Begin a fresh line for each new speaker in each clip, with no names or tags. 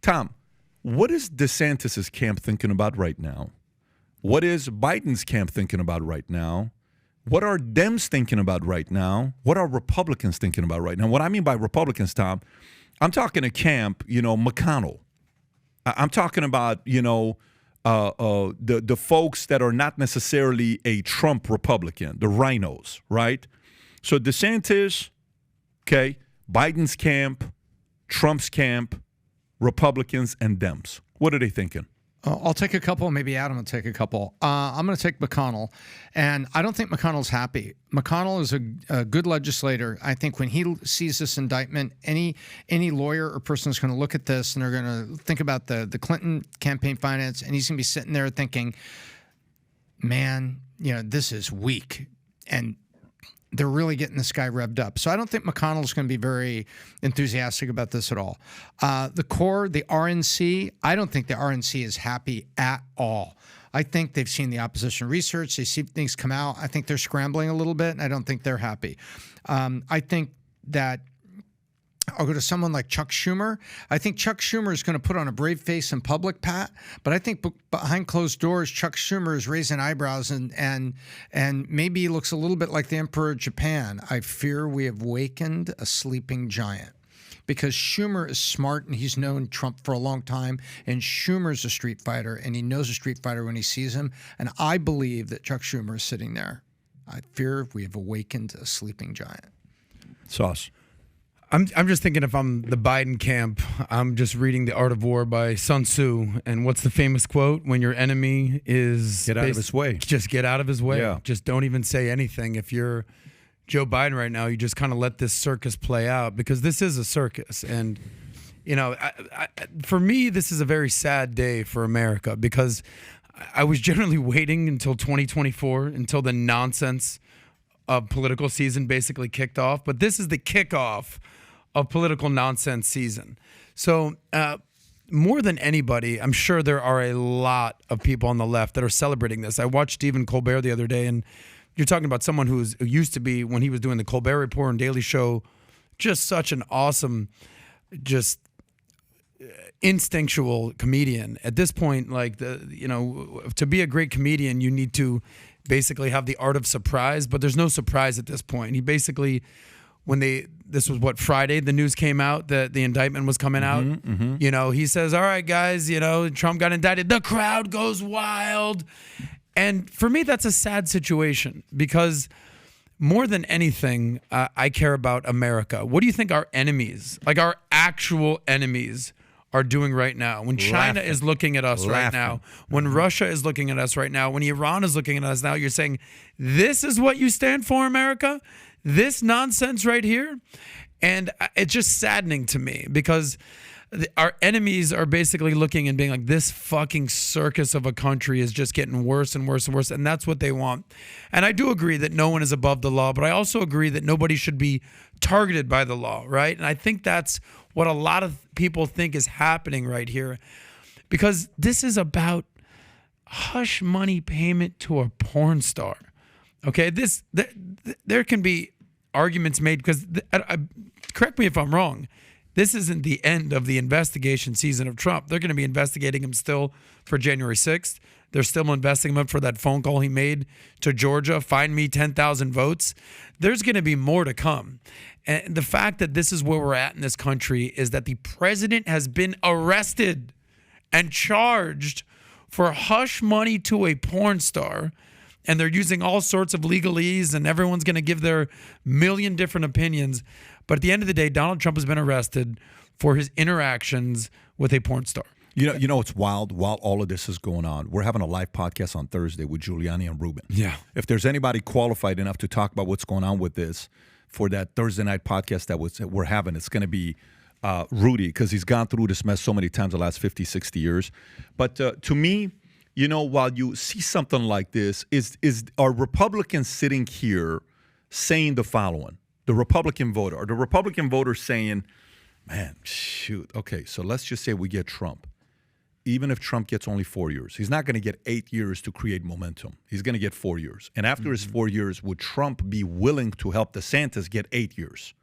Tom, what is DeSantis' camp thinking about right now? What is Biden's camp thinking about right now? What are Dems thinking about right now? What are Republicans thinking about right now? What I mean by Republicans, Tom, I'm talking a camp, McConnell. I'm talking about, the folks that are not necessarily a Trump Republican, the rhinos, right? So DeSantis, okay, Biden's camp, Trump's camp, Republicans, and Dems. What are they thinking?
I'll take a couple. Maybe Adam will take a couple. I'm going to take McConnell, and I don't think McConnell's happy. McConnell is a good legislator. I think when he sees this indictment, any lawyer or person is going to look at this and they're going to think about the Clinton campaign finance, and he's going to be sitting there thinking, man, this is weak, and they're really getting this guy revved up. So I don't think McConnell's going to be very enthusiastic about this at all. The core, the RNC, I don't think the RNC is happy at all. I think they've seen the opposition research. They see things come out. I think they're scrambling a little bit, and I don't think they're happy. I think that I'll go to someone like Chuck Schumer. I think Chuck Schumer is going to put on a brave face in public, Pat, but I think behind closed doors, Chuck Schumer is raising eyebrows and maybe he looks a little bit like the Emperor of Japan. I fear we have wakened a sleeping giant. Because Schumer is smart and he's known Trump for a long time, and Schumer's a street fighter and he knows a street fighter when he sees him. And I believe that Chuck Schumer is sitting there. I fear we have awakened a sleeping giant.
Sauce.
I'm just thinking if I'm the Biden camp, I'm just reading The Art of War by Sun Tzu. And what's the famous quote? When your enemy is...
Get out of his way.
Just get out of his way.
Yeah.
Just don't even say anything. If you're Joe Biden right now, you just kind of let this circus play out because this is a circus. And, for me, this is a very sad day for America because I was generally waiting until 2024, until the nonsense of political season basically kicked off. But this is the kickoff of political nonsense season. So more than anybody, I'm sure there are a lot of people on the left that are celebrating this. I watched Stephen Colbert the other day, and you're talking about someone who used to be, when he was doing the Colbert Report and Daily Show, just such an awesome, just instinctual comedian. At this point, to be a great comedian, you need to basically have the art of surprise, but there's no surprise at this point. He basically, this was Friday, the news came out that the indictment was coming out. He says, all right, guys, Trump got indicted. The crowd goes wild. And for me, that's a sad situation because more than anything, I care about America. What do you think our enemies, like our actual enemies, are doing right now? When China is looking at us right now, when Russia is looking at us right now, when Iran is looking at us now, you're saying, this is what you stand for, America? This nonsense right here? And it's just saddening to me because our enemies are basically looking and being like, this fucking circus of a country is just getting worse and worse and worse. And that's what they want. And I do agree that no one is above the law, but I also agree that nobody should be targeted by the law, right? And I think that's what a lot of people think is happening right here, because this is about hush money payment to a porn star. Okay, there can be arguments made because, correct me if I'm wrong, this isn't the end of the investigation season of Trump. They're going to be investigating him still for January 6th. They're still investigating him for that phone call he made to Georgia, find me 10,000 votes. There's going to be more to come. And the fact that this is where we're at in this country is that the president has been arrested and charged for hush money to a porn star. And they're using all sorts of legalese, and everyone's going to give their million different opinions. But at the end of the day, Donald Trump has been arrested for his interactions with a porn star.
You know, it's wild. While all of this is going on, we're having a live podcast on Thursday with Giuliani and Rubin.
Yeah.
If there's anybody qualified enough to talk about what's going on with this for that Thursday night podcast that we're having, it's going to be Rudy, because he's gone through this mess so many times the last 50, 60 years. But to me, while you see something like this, are Republicans sitting here saying the following? The Republican voter, or the Republican voter saying, man, shoot, okay, so let's just say we get Trump. Even if Trump gets only 4 years, he's not going to get 8 years to create momentum. He's going to get 4 years. And after his 4 years, would Trump be willing to help DeSantis get 8 years?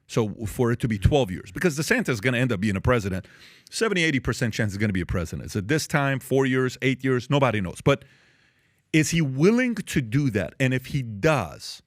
So for it to be 12 years, because DeSantis is going to end up being a president, 70-80% chance he's going to be a president. Is it this time, 4 years, 8 years? Nobody knows. But is he willing to do that? And if he does,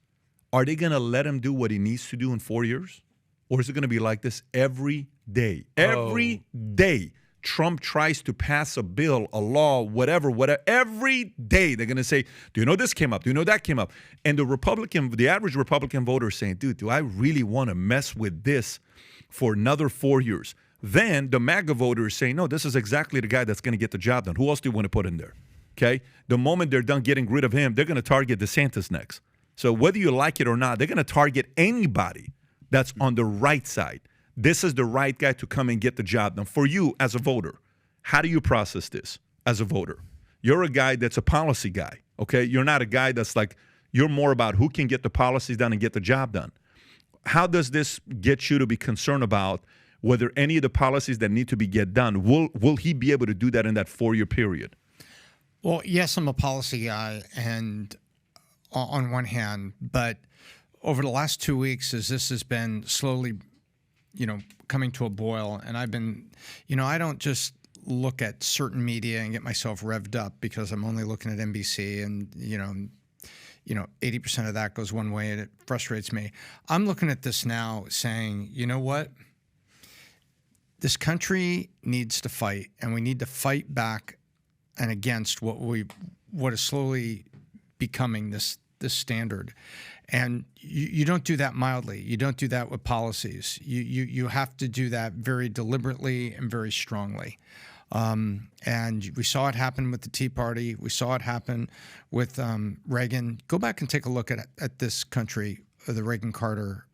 are they going to let him do what he needs to do in 4 years? Or is it going to be like this every day? Every day Trump tries to pass a bill, a law, whatever. Every day they're going to say, do you know this came up? Do you know that came up? And the average Republican voter is saying, dude, do I really want to mess with this for another 4 years? Then the MAGA voter is saying, no, this is exactly the guy that's going to get the job done. Who else do you want to put in there? Okay? The moment they're done getting rid of him, they're going to target DeSantis next. So whether you like it or not, they're going to target anybody that's on the right side. This is the right guy to come and get the job done. For you as a voter, how do you process this as a voter? You're a guy that's a policy guy, okay? You're not a guy that's like, you're more about who can get the policies done and get the job done. How does this get you to be concerned about whether any of the policies that need to be get done, will he be able to do that in that 4-year period?
Well, yes, I'm a policy guy, and on one hand, but over the last 2 weeks, as this has been slowly, coming to a boil, and I've been, I don't just look at certain media and get myself revved up because I'm only looking at NBC, and 80% of that goes one way, and it frustrates me. I'm looking at this now, saying, you know what? This country needs to fight, and we need to fight back and against what is slowly becoming this standard. And you don't do that mildly. You don't do that with policies. You have to do that very deliberately and very strongly. And we saw it happen with the Tea Party. We saw it happen with Reagan. Go back and take a look at this country, the Reagan-Carter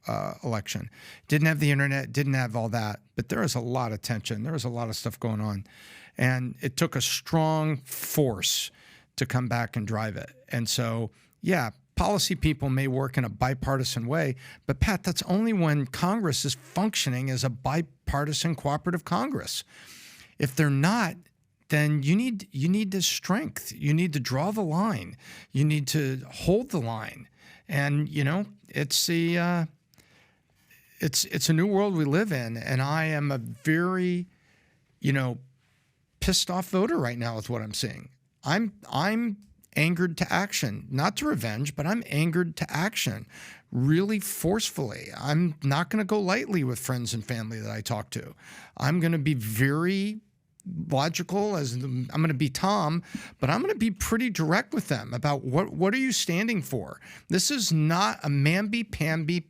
election. Didn't have the internet, didn't have all that, but there was a lot of tension. There was a lot of stuff going on. And it took a strong force to come back and drive it. And so, yeah, policy people may work in a bipartisan way, but Pat, that's only when Congress is functioning as a bipartisan cooperative Congress. If they're not, then you need the strength. You need to draw the line. You need to hold the line. And it's a new world we live in, and I am a very, pissed off voter right now with what I'm seeing. I'm angered to action, not to revenge, but I'm angered to action, really forcefully. I'm not going to go lightly with friends and family that I talk to. I'm going to be very logical, I'm going to be Tom, but I'm going to be pretty direct with them about what are you standing for? This is not a mamby-pamby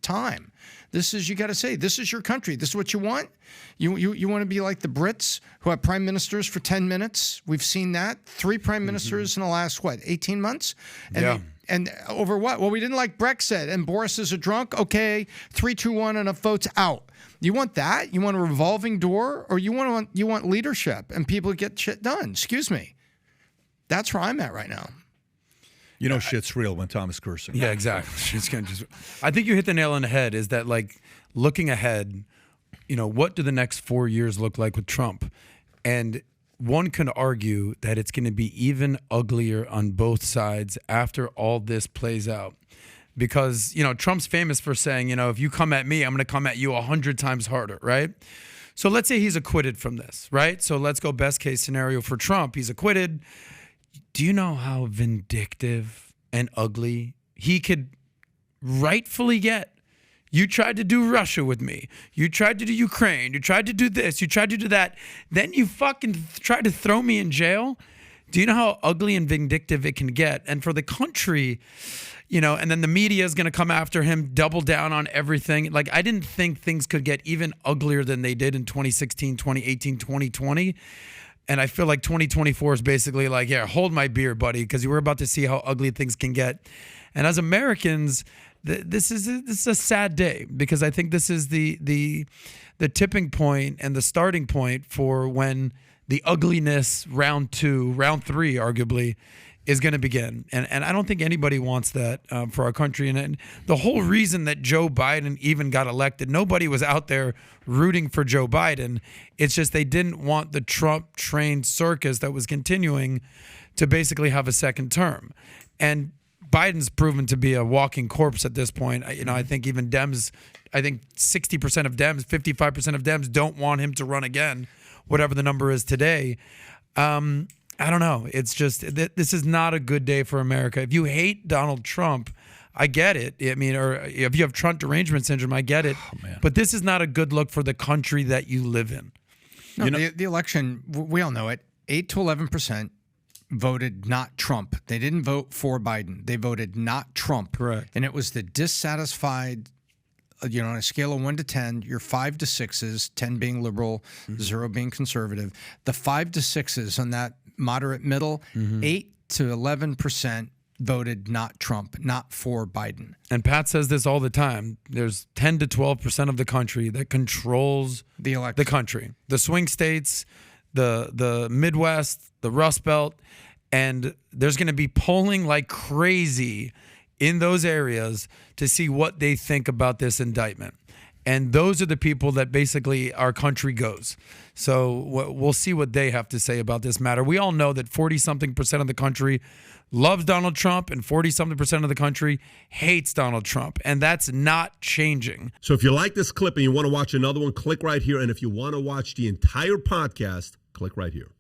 time. This is, you got to say, this is your country. This is what you want. You want to be like the Brits who have prime ministers for 10 minutes. We've seen that. 3 prime ministers in the last, 18 months? And
yeah.
And over what? Well, we didn't like Brexit, and Boris is a drunk. Okay, 3, 2, 1, and a vote's out. You want that? You want a revolving door, or you want leadership and people get shit done? Excuse me. That's where I'm at right now.
Shit's real when Tom is cursing.
Yeah, exactly. I think you hit the nail on the head. Is that like looking ahead? What do the next 4 years look like with Trump? And one can argue that it's going to be even uglier on both sides after all this plays out. Because, Trump's famous for saying, if you come at me, I'm going to come at you 100 times harder, right? So let's say he's acquitted from this, right? So let's go best case scenario for Trump. He's acquitted. Do you know how vindictive and ugly he could rightfully get? You tried to do Russia with me. You tried to do Ukraine. You tried to do this. You tried to do that. Then you fucking tried to throw me in jail. Do you know how ugly and vindictive it can get? And for the country, and then the media is going to come after him, double down on everything. Like, I didn't think things could get even uglier than they did in 2016, 2018, 2020. And I feel like 2024 is basically like, yeah, hold my beer, buddy, because we're about to see how ugly things can get. And as Americans, this is a sad day, because I think this is the tipping point and the starting point for when the ugliness round 3 arguably is going to begin. And I don't think anybody wants that for our country. And the whole reason that Joe Biden even got elected, nobody was out there rooting for Joe Biden. It's just they didn't want the Trump-trained circus that was continuing to basically have a second term. And Biden's proven to be a walking corpse at this point. I think even Dems, I think 60% of Dems, 55% of Dems don't want him to run again, whatever the number is today. I don't know. It's just, this is not a good day for America. If you hate Donald Trump, I get it. I mean, or if you have Trump derangement syndrome, I get it. But this is not a good look for the country that you live in.
No, the election, we all know it, 8 to 11% voted not Trump. They didn't vote for Biden. They voted not Trump.
Correct.
And it was the dissatisfied, on a scale of 1 to 10, your 5 to 6s, 10 being liberal, 0 being conservative. The 5 to 6s on that moderate middle, 8 to 11% voted not Trump, not for Biden.
And Pat says this all the time. There's 10 to 12% of the country that controls
the election.
The country. The swing states, the Midwest, the Rust Belt, and there's going to be polling like crazy in those areas to see what they think about this indictment. And those are the people that basically our country goes. So we'll see what they have to say about this matter. We all know that 40-something% of the country loves Donald Trump and 40-something% of the country hates Donald Trump. And that's not changing.
So if you like this clip and you want to watch another one, click right here. And if you want to watch the entire podcast, click right here.